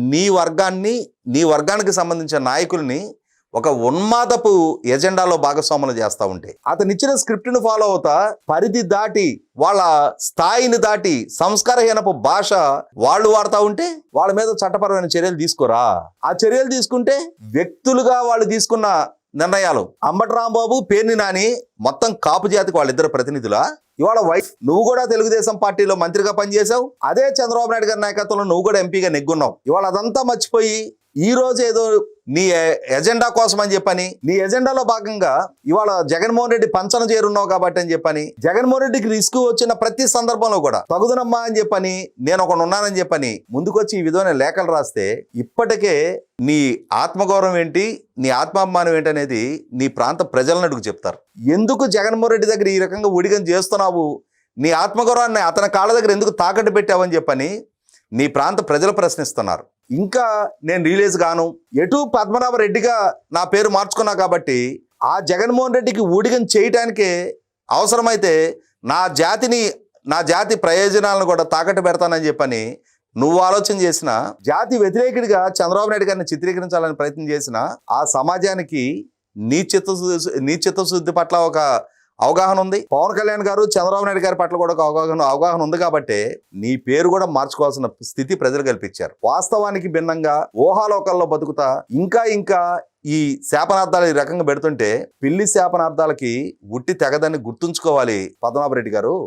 నీ వర్గానికి సంబంధించిన నాయకుల్ని ఒక ఉన్మాదపు ఎజెండాలో భాగస్వాములు చేస్తూ ఉంటే అతనిచ్చిన స్క్రిప్ట్ను ఫాలో అవుతా పరిధి దాటి వాళ్ళ స్థాయిని దాటి సంస్కారహీనపు భాష వాళ్ళు వాడుతూ ఉంటే వాళ్ళ మీద చట్టపరమైన చర్యలు తీసుకోరా. ఆ చర్యలు తీసుకుంటే వ్యక్తులుగా వాళ్ళు తీసుకున్న నిర్ణయాలు అంబటి రాంబాబు, పేర్ని నాని మొత్తం కాపు జాతికి వాళ్ళిద్దరు ప్రతినిధులా? ఇవాళ వైఫ్ నువ్వు కూడా తెలుగుదేశం పార్టీలో మంత్రిగా పనిచేసావు, అదే చంద్రబాబు నాయుడు గారి నాయకత్వంలో నువ్వు కూడా ఎంపీగా నెగ్గున్నావు. ఇవాళ అదంతా మర్చిపోయి ఈ రోజు ఏదో నీ ఎజెండా కోసం అని చెప్పని, నీ ఎజెండాలో భాగంగా ఇవాళ జగన్మోహన్ రెడ్డి పంచన చేరున్నావు కాబట్టి అని చెప్పని, జగన్మోహన్ రెడ్డికి రిస్క్ వచ్చిన ప్రతి సందర్భంలో కూడా తగుదనమ్మా అని చెప్పని, నేను ఒకడు ఉన్నానని చెప్పని ముందుకొచ్చి ఈ విధమైన లేఖలు రాస్తే ఇప్పటికే నీ ఆత్మగౌరవం ఏంటి, నీ ఆత్మాభిమానం ఏంటి అనేది నీ ప్రాంత ప్రజలను అడుగు చెప్తారు. ఎందుకు జగన్మోహన్ రెడ్డి దగ్గర ఈ రకంగా ఊడిగం చేస్తున్నావు, నీ ఆత్మగౌరవాన్ని అతని కాళ్ళ దగ్గర ఎందుకు తాకట్టు పెట్టావని చెప్పని నీ ప్రాంత ప్రజలు ప్రశ్నిస్తున్నారు. ఇంకా నేను రిలీజ్ గాను, ఎటు పద్మనాభరెడ్డిగా నా పేరు మార్చుకున్నా కాబట్టి ఆ జగన్మోహన్ రెడ్డికి ఊడిగం చేయటానికే అవసరమైతే నా జాతి ప్రయోజనాలను కూడా తాకట్టు పెడతానని చెప్పని నువ్వు ఆలోచన చేసిన, జాతి వ్యతిరేకుడిగా చంద్రబాబు నాయుడు గారిని చిత్రీకరించాలని ప్రయత్నం చేసిన ఆ సమాజానికి నీ చిత్తశుద్ధి పట్ల ఒక అవగాహన ఉంది. పవన్ కళ్యాణ్ గారు, చంద్రబాబు నాయుడు గారి పట్ల కూడా ఒక అవగాహన ఉంది కాబట్టి నీ పేరు కూడా మార్చుకోవాల్సిన స్థితి ప్రజలు కల్పించారు. వాస్తవానికి భిన్నంగా ఊహాలోకాల్లో బతుకుతా ఇంకా ఈ శాపనార్థాలు ఈ రకంగా పెడుతుంటే పిల్లి శాపనార్థాలకి ఉట్టి తెగదని గుర్తుంచుకోవాలి పద్మనాభరెడ్డి గారు.